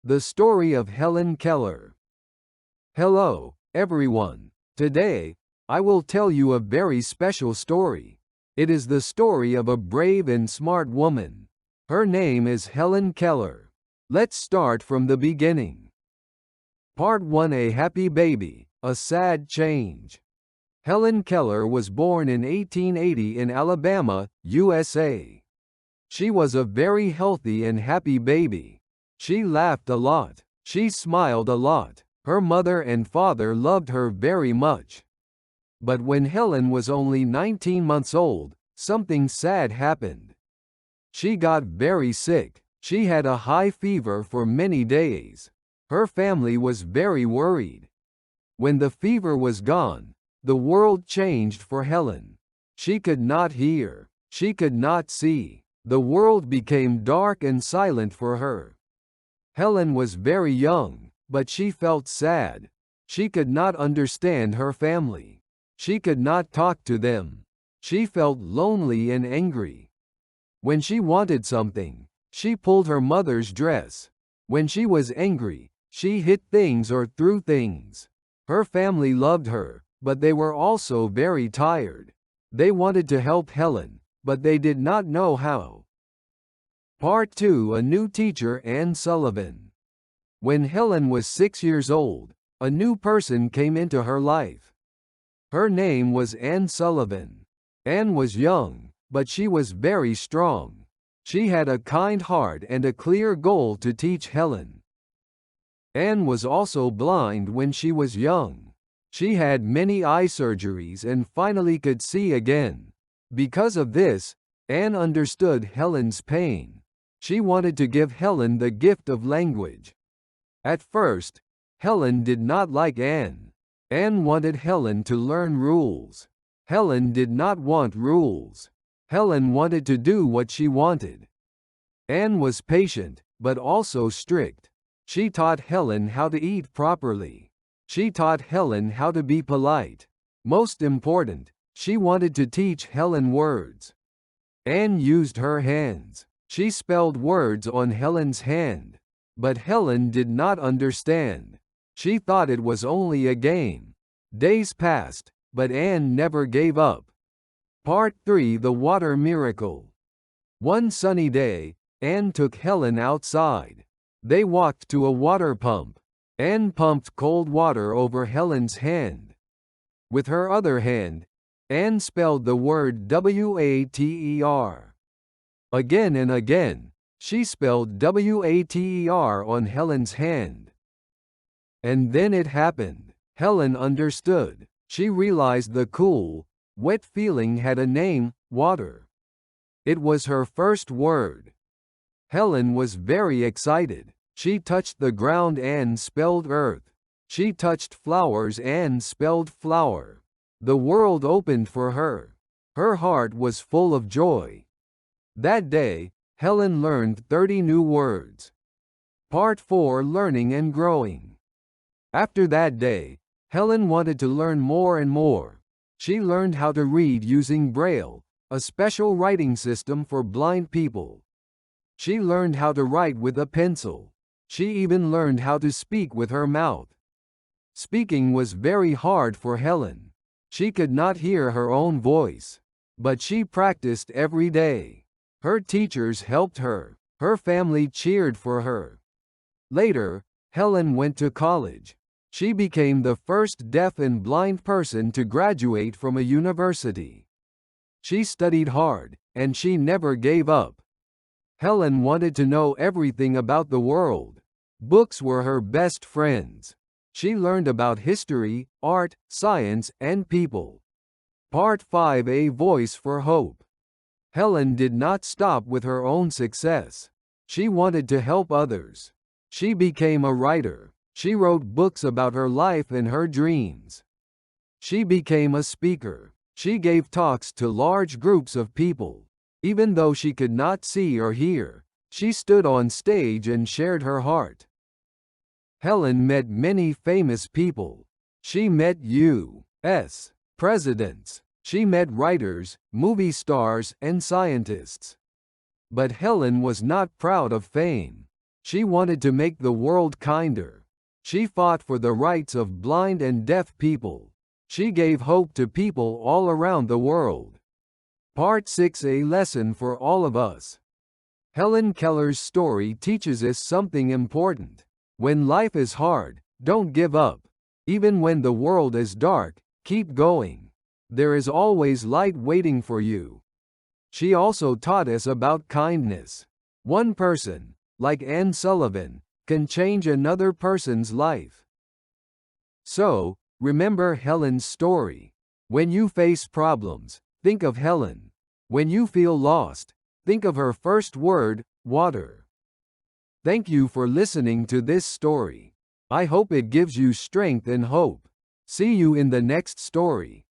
The story of Helen Keller. Hello, everyone. Today, I will tell you a very special story. It is the story of a brave and smart woman. Her name is Helen Keller. Let's start from the beginning. Part 1: A happy baby, a sad change. Helen Keller was born in 1880 in Alabama, USA. She was a very healthy and happy baby. She laughed a lot. She smiled a lot. Her mother and father loved her very much. But when Helen was only 19 months old, something sad happened. She got very sick. She had a high fever for many days. Her family was very worried. When the fever was gone, the world changed for Helen. She could not hear. She could not see. The world became dark and silent for her. Helen was very young, but she felt sad. She could not understand her family. She could not talk to them. She felt lonely and angry. When she wanted something, she pulled her mother's dress. When she was angry, she hit things or threw things. Her family loved her, but they were also very tired. They wanted to help Helen, but they did not know how. Part 2: A new teacher, Anne Sullivan. When Helen was 6 years old, a new person came into her life. Her name was Anne Sullivan. Anne was young, but she was very strong. She had a kind heart and a clear goal to teach Helen. Anne was also blind when she was young. She had many eye surgeries and finally could see again. Because of this, Anne understood Helen's pain. She wanted to give Helen the gift of language. At first, Helen did not like Anne. Anne wanted Helen to learn rules. Helen did not want rules. Helen wanted to do what she wanted. Anne was patient, but also strict. She taught Helen how to eat properly. She taught Helen how to be polite. Most important, she wanted to teach Helen words. Anne used her hands. She spelled words on Helen's hand. But Helen did not understand. She thought it was only a game. Days passed, but Anne never gave up. Part 3: The water miracle. One sunny day, Anne took Helen outside. They walked to a water pump. Anne pumped cold water over Helen's hand. With her other hand, Anne spelled the word water. Again and again, she spelled water on Helen's hand. And then it happened. Helen understood. She realized the cool, wet feeling had a name: water. It was her first word. Helen was very excited. She touched the ground and spelled earth. She touched flowers and spelled flower. The world opened for her. Her heart was full of joy. That day, Helen learned 30 new words. Part 4: Learning and growing. After that day, Helen wanted to learn more and more. She learned how to read using Braille, a special writing system for blind people. She learned how to write with a pencil. She even learned how to speak with her mouth. Speaking was very hard for Helen. She could not hear her own voice. But she practiced every day. Her teachers helped her. Her family cheered for her. Later, Helen went to college. She became the first deaf and blind person to graduate from a university. She studied hard, and she never gave up. Helen wanted to know everything about the world. Books were her best friends. She learned about history, art, science, and people. Part 5: A voice for hope. Helen did not stop with her own success. She wanted to help others. She became a writer. She wrote books about her life and her dreams. She became a speaker. She gave talks to large groups of people. Even though she could not see or hear, she stood on stage and shared her heart. Helen met many famous people. She met U.S. presidents. She met writers, movie stars, and scientists. But Helen was not proud of fame. She wanted to make the world kinder. She fought for the rights of blind and deaf people. She gave hope to people all around the world. Part 6: A lesson for all of us. Helen Keller's story teaches us something important. When life is hard, don't give up. Even when the world is dark, keep going. There is always light waiting for you. She also taught us about kindness. One person, like Anne Sullivan, can change another person's life. So, remember Helen's story. When you face problems, think of Helen. When you feel lost, think of her first word, water. Thank you for listening to this story. I hope it gives you strength and hope. See you in the next story.